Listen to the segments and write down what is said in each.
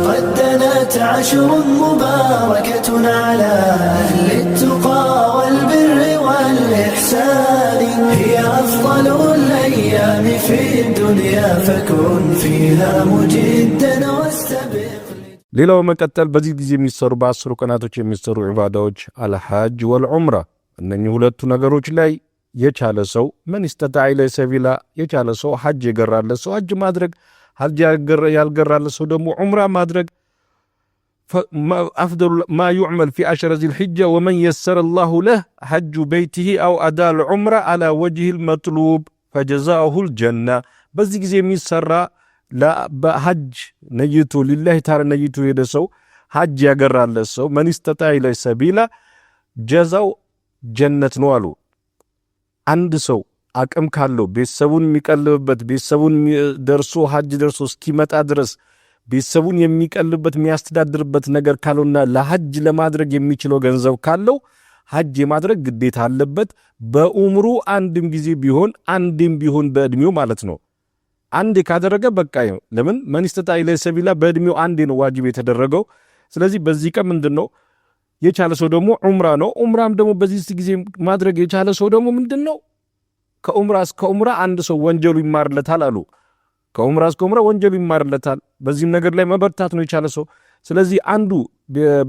قد دنت عشر مباركة على أهل التقى والبر والإحسان هي أفضل الأيام في الدنيا فكن فيها مجدا واستبق ሌላው መቀጠል በዚህ ጊዜ የሚሰሩ በ10 ቀናቶች የሚሰሩ ዒባዳዎች አልሐጅ ወልዑምራ እነኚህ ሁለቱ ነገሮች ላይ የቻለ ሰው من استطاع إليه سبيلا የቻለ ሰው ሐጅ የገራለ ሰው ሐጅ ማድረግ ሐጅ ያልገራለ ሰው ደግሞ ዑምራ ማድረግ أفضل ما يعمل في 10 ذي الحجة ومن يسر الله له حج بيته أو أداء العمرة على وجه المطلوب فجزاؤه الجنة በዚህ ጊዜ የሚሰራ በሐጅ ነይቱ لله تعالى ነይቱ የደሰው ሐጅ ያገራለ ሰው من استطاع إليه سبيلا ጀዛው ጀነት ነው አሉ አንድ ሰው አቅም ካለው ቤተሰቡን የሚቀልብበት ቤተሰቡን ደርሶ ሐጅ ደርሶ እስኪመጣ ድረስ ቤተሰቡን የሚቀልብበት የሚያስተዳድርበት ነገር ካለውና ለሐጅ ለማድረግ የሚችለው ገንዘብ ካለው ሐጅ የማድረግ ግዴታ አለበት በኡምሩ አንድም ጊዜ ቢሆን በእድሜው ማለት ነው አንዴ ካደረገ በቃ ነው ለምን መንስተታ ኢለ ሰቢላ በእድሜው አንዴ ነው ዋጅብ የተደረገው ስለዚህ በዚህ ቀን ምንድነው የቻለ ሰው ደግሞ ዑምራ ነው ዑምራም ደግሞ በዚህ ጊዜ ማድረግ የቻለ ሰው ደግሞ ምንድነው ከዑምራ እስከ ዑምራ አንድ ሰው ወንጀሉ ይማርለታል አሉ ከዑምራ እስከ ዑምራ ወንጀሉ ይማርለታል በዚህ ነገር ላይ መበርታት ነው የቻለ ሰው ስለዚህ አንዱ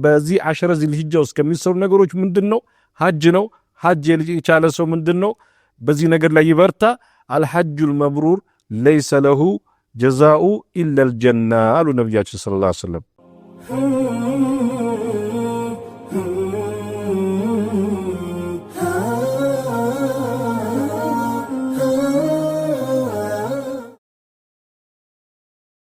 በዚህ 10 ዚል ሂጃ ውስጥ ከሚሰሩ ነገሮች ምንድነው ሐጅ ነው ሐጅ የቻለ ሰው ምንድነው በዚህ ነገር ላይ ይበርታ አልሐጁል መብሩር ليس له جزاء إلا الجنة قالوا نبياتي صلى الله عليه وسلم